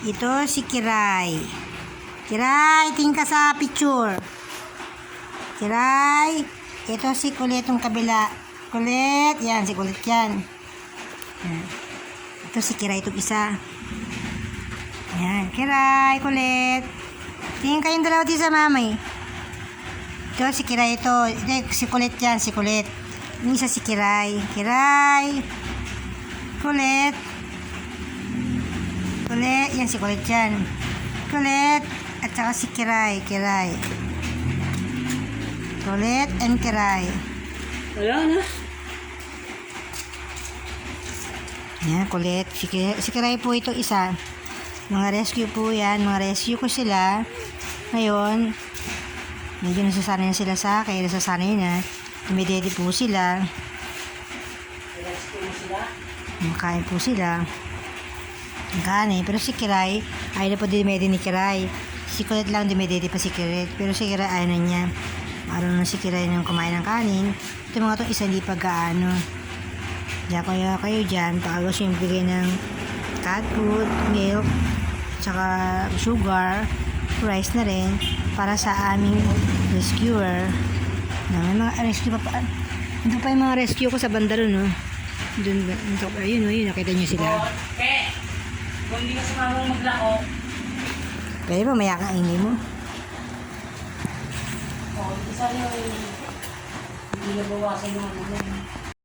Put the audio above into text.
ito si Kiray. Kiray, tingin ka sa picture. Kiray, ito si Kulit yung kabila. Kulit, yan, si Kulit yan. Yan. Ito si Kiray, itong isa. Yan, Kiray, Kulit. Tingin kayong dalawa dito sa mamay. Ito si Kiray, ito si Kulit yan, si Kulit. Yung isa si Kiray. Kiray, Kulit. Kulit, yan si Kulit yan. Kulit, at saka si Kiray. Kiray. Kulit and Kiray. Wala na. Yan, Kulit. Si Kiray po ito isa. Mga rescue po yan. Mga rescue ko sila. Ngayon, medyo nasasanay na sila sa akin. Nasasanay na. Dumidede po sila. Makain po sila. Ang kanin. Pero si Kiray, ayaw na po dumede ni Kiray. Si Kulit lang dumidede pa si Kiray. Pero si Kiray ayaw na niya. Araw na si Kiray nang kumain ng kanin. Ito mga itong isa hindi pagkaano. Diyan kayo dyan. Pagkagos yung bigay ng cat food, milk, tsaka sugar, rice na rin para sa aming rescuer. May mga rescue pa. Ito pa yung mga rescue ko sa banda ron, no? Doon, ayun, nakita niyo sila. Okay. Kung hindi ka sumamang maglako. Pwede ba maya kainin mo? Isa yung hindi nabawasan yung ano.